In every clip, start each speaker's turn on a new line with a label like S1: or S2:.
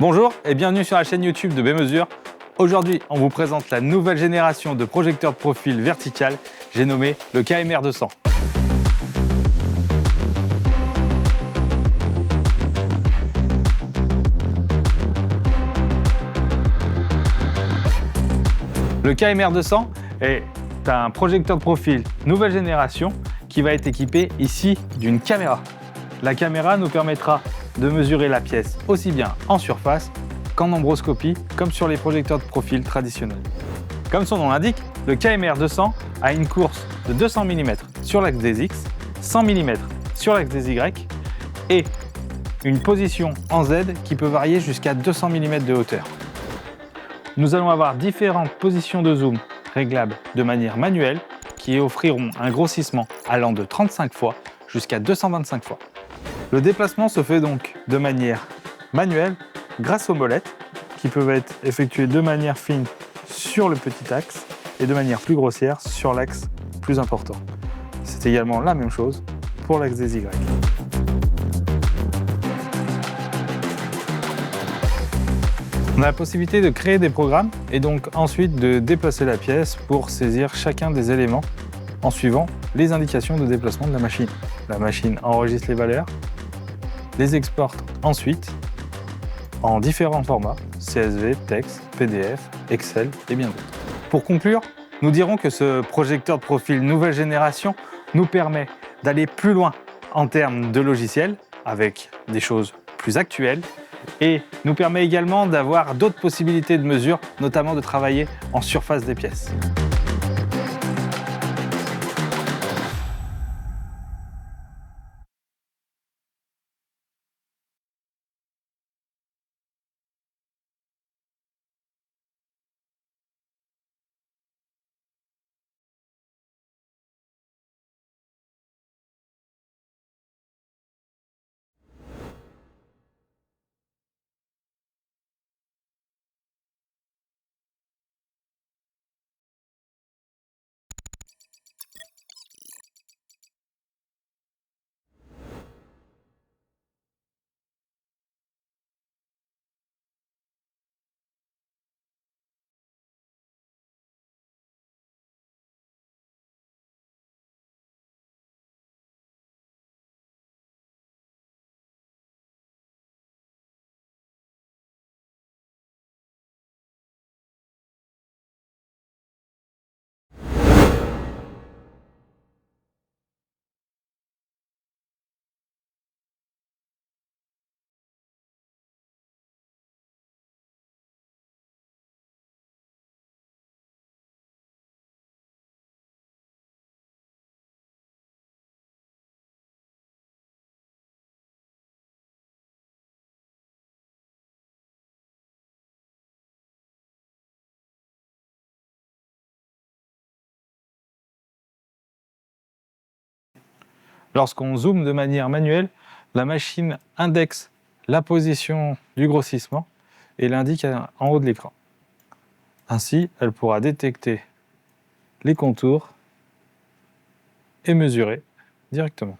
S1: Bonjour et bienvenue sur la chaîne YouTube de Bmesure. Aujourd'hui, on vous présente la nouvelle génération de projecteurs de profil vertical, j'ai nommé le KMR 200. Le KMR 200 est un projecteur de profil nouvelle génération qui va être équipé ici d'une caméra. La caméra nous permettra de mesurer la pièce aussi bien en surface qu'en ombroscopie, comme sur les projecteurs de profil traditionnels. Comme son nom l'indique, le KMR 200 a une course de 200 mm sur l'axe des X, 100 mm sur l'axe des Y et une position en Z qui peut varier jusqu'à 200 mm de hauteur. Nous allons avoir différentes positions de zoom réglables de manière manuelle qui offriront un grossissement allant de 35 fois jusqu'à 225 fois. Le déplacement se fait donc de manière manuelle grâce aux molettes qui peuvent être effectuées de manière fine sur le petit axe et de manière plus grossière sur l'axe plus important. C'est également la même chose pour l'axe des Y. On a la possibilité de créer des programmes et donc ensuite de déplacer la pièce pour saisir chacun des éléments en suivant les indications de déplacement de la machine. La machine enregistre les valeurs, les exporte ensuite en différents formats, CSV, texte, PDF, Excel et bien d'autres. Pour conclure, nous dirons que ce projecteur de profil nouvelle génération nous permet d'aller plus loin en termes de logiciels avec des choses plus actuelles et nous permet également d'avoir d'autres possibilités de mesure, notamment de travailler en surface des pièces. Lorsqu'on zoome de manière manuelle, la machine indexe la position du grossissement et l'indique en haut de l'écran. Ainsi, elle pourra détecter les contours et mesurer directement.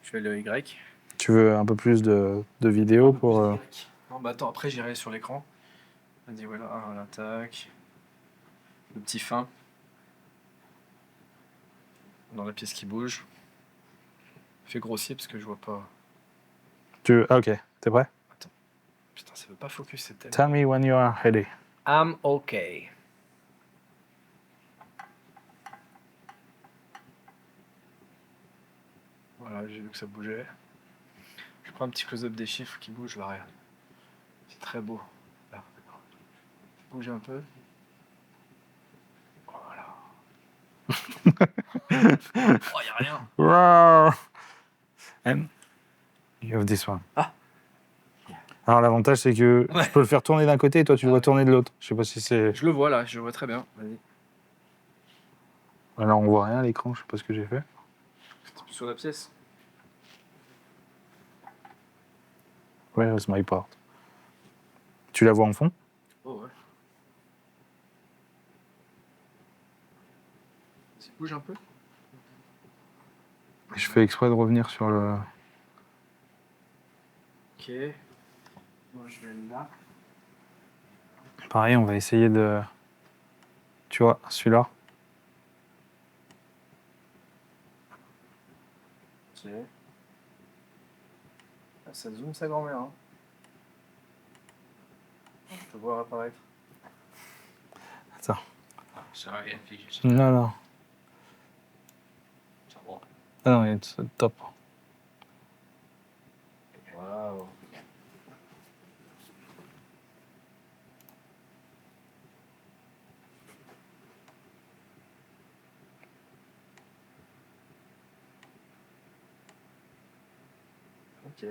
S2: Je fais le Y.
S1: Tu veux un peu plus de vidéos pour...
S2: Non, bah attends, après j'irai sur l'écran. Vas-y, voilà, tac. Le petit fin. Dans la pièce qui bouge. Fais grossier parce que je vois pas.
S1: Ah, ok, t'es prêt?
S2: Attends. Putain, ça veut pas focus cette tête.
S1: Tell me when you are ready.
S2: I'm okay. Voilà, j'ai vu que ça bougeait. Je prends un petit close-up des chiffres qui bougent, là, regarde. C'est très beau. Là. Bouge un peu. Voilà. Oh, y a rien.
S1: And you have this one.
S2: Ah.
S1: Alors l'avantage c'est que
S2: Ouais.
S1: je peux le faire tourner d'un côté et toi tu le vois tourner de l'autre. Je sais pas si c'est...
S2: Je le vois là, je le vois très bien. Vas-y.
S1: Alors on voit rien à l'écran, je sais pas ce que j'ai fait.
S2: C'est plus sur la pièce.
S1: Where is my part? Tu la vois en fond?
S2: Oh ouais. Tu bouges un peu.
S1: Je fais exprès de revenir sur le...
S2: Ok. Moi, je vais là.
S1: Pareil, on va essayer de... Tu vois, celui-là.
S2: Ok. Ah, ça zoome sa grand-mère. Hein. Je peux voir apparaître.
S1: Attends.
S3: Sorry if you just
S1: Non, non.
S3: what?
S1: Ah non, it's top.
S2: Waouh. Ok.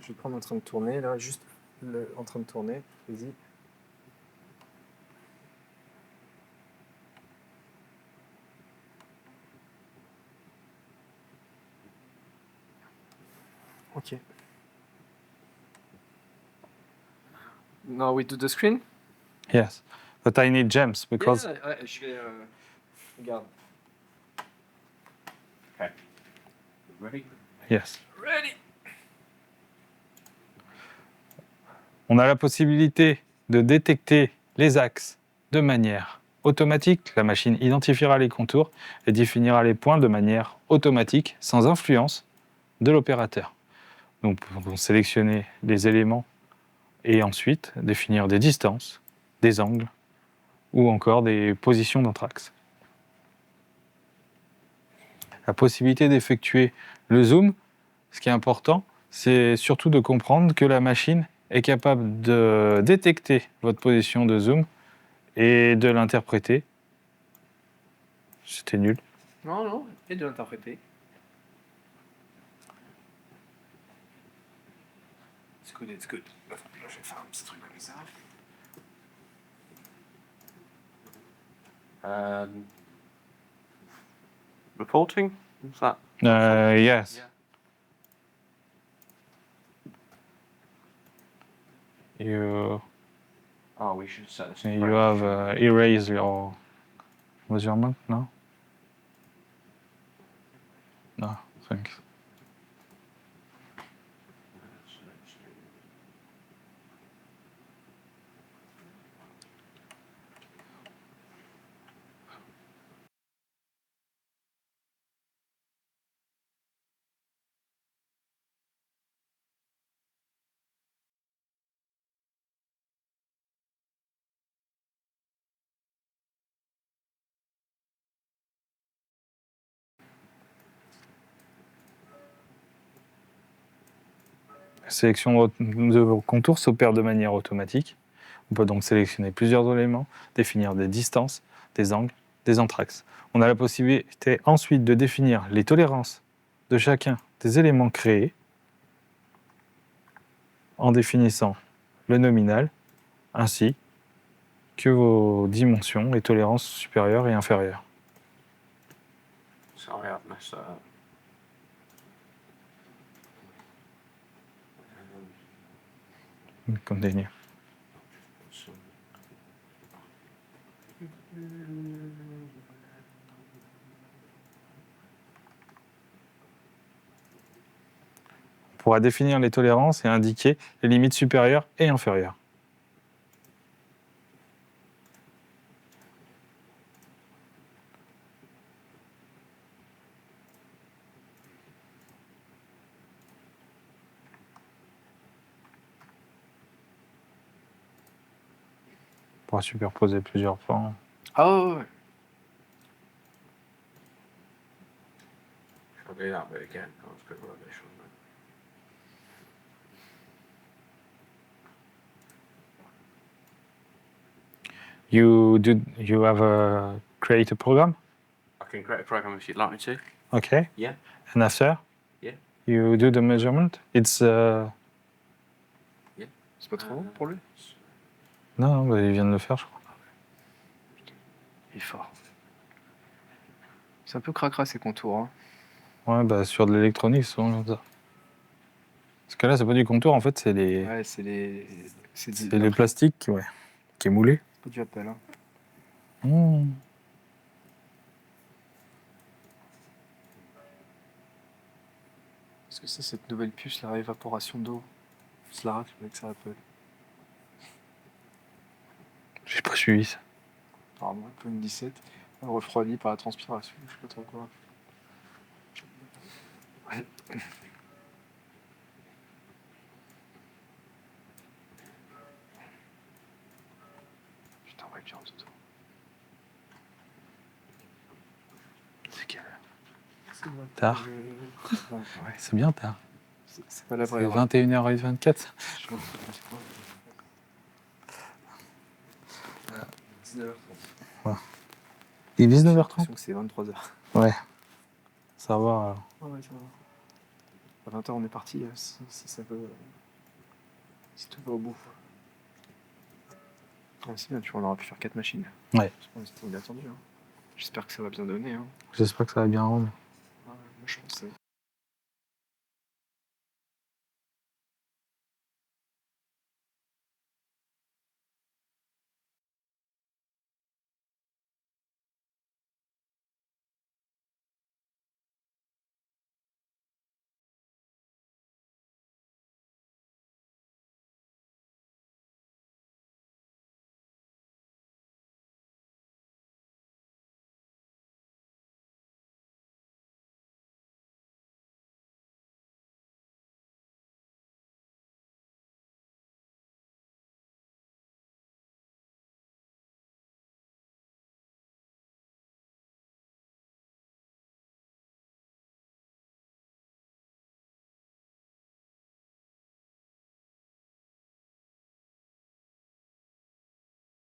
S2: Je vais prendre en train de tourner là, juste en train de tourner. Vas-y. Ok. Now we do the screen.
S1: Yes. But I need gems because...
S2: Yeah, ouais, je vais. Regarde.
S3: Okay. Ready?
S1: Yes.
S2: Ready.
S1: On a la possibilité de détecter les axes de manière automatique. La machine identifiera les contours et définira les points de manière automatique, sans influence de l'opérateur. Donc, on va sélectionner les éléments et ensuite définir des distances, des angles ou encore des positions d'entre axes. La possibilité d'effectuer le zoom, ce qui est important, c'est surtout de comprendre que la machine est capable de détecter votre position de zoom et de l'interpréter. C'était nul.
S2: Non, non, et de l'interpréter.
S3: It's good, it's good. Je vais faire un petit truc comme ça. Reporting? What's that?
S1: Yes.
S3: Yeah.
S1: You
S3: Oh, we should set this.
S1: you have erased your measurement, no? No, thanks. La sélection de contours s'opère de manière automatique. On peut donc sélectionner plusieurs éléments, définir des distances, des angles, des entraxes. On a la possibilité ensuite de définir les tolérances de chacun des éléments créés en définissant le nominal ainsi que vos dimensions et tolérances supérieures et inférieures.
S3: Sorry, I've messed that up.
S1: Continue. On pourra définir les tolérances et indiquer les limites supérieures et inférieures. On pourra superposer plusieurs pans.
S2: Ah ouais, ouais.
S3: I'll do that bit again. That was a bit rubbish, wasn't it?
S1: You have create a program?
S3: I can create a program if you'd like me to.
S1: Okay.
S3: Yeah.
S1: And after?
S3: Yeah.
S1: You do the measurement? It's
S2: C'est pas trop long pour lui.
S1: non, bah, il vient de le faire, je crois.
S2: Il est fort. C'est un peu cracra ces contours. Hein.
S1: Ouais, bah sur de l'électronique, c'est souvent comme ça. Parce que là, c'est pas du contour, en fait, c'est les,
S2: Ouais, c'est les.
S1: c'est les plastiques, ouais, qui est moulé.
S2: Pas du appel. Hein.
S1: Mmh.
S2: Qu'est-ce que c'est cette nouvelle puce, la réévaporation d'eau? Slarat, le mec, ça rappelle.
S1: J'ai pas suivi ça.
S2: Apparemment, iPhone 17, refroidi par la transpiration, je sais pas trop quoi. Putain, on va bien en tout.
S1: C'est quelle heure?
S2: C'est bon.
S1: Tard.
S2: Ouais,
S1: C'est bien tard.
S2: c'est pas la
S1: C'est
S2: vraie heure.
S1: 21h24.
S2: Je pense que c'est pas- 19h30.
S1: Il est
S2: J'ai
S1: 19h30.
S2: l'impression que c'est 23h.
S1: Ouais. Ça va alors.
S2: Ouais, ça va. À 20h, on est parti, si ça peut. Si tout va au bout. Ah, c'est bien, tu vois, on aura pu faire 4 machines.
S1: Ouais.
S2: C'était inattendu. Hein. J'espère que ça va bien donner. Hein.
S1: J'espère que ça va bien rendre.
S2: Ouais, moi, je pense que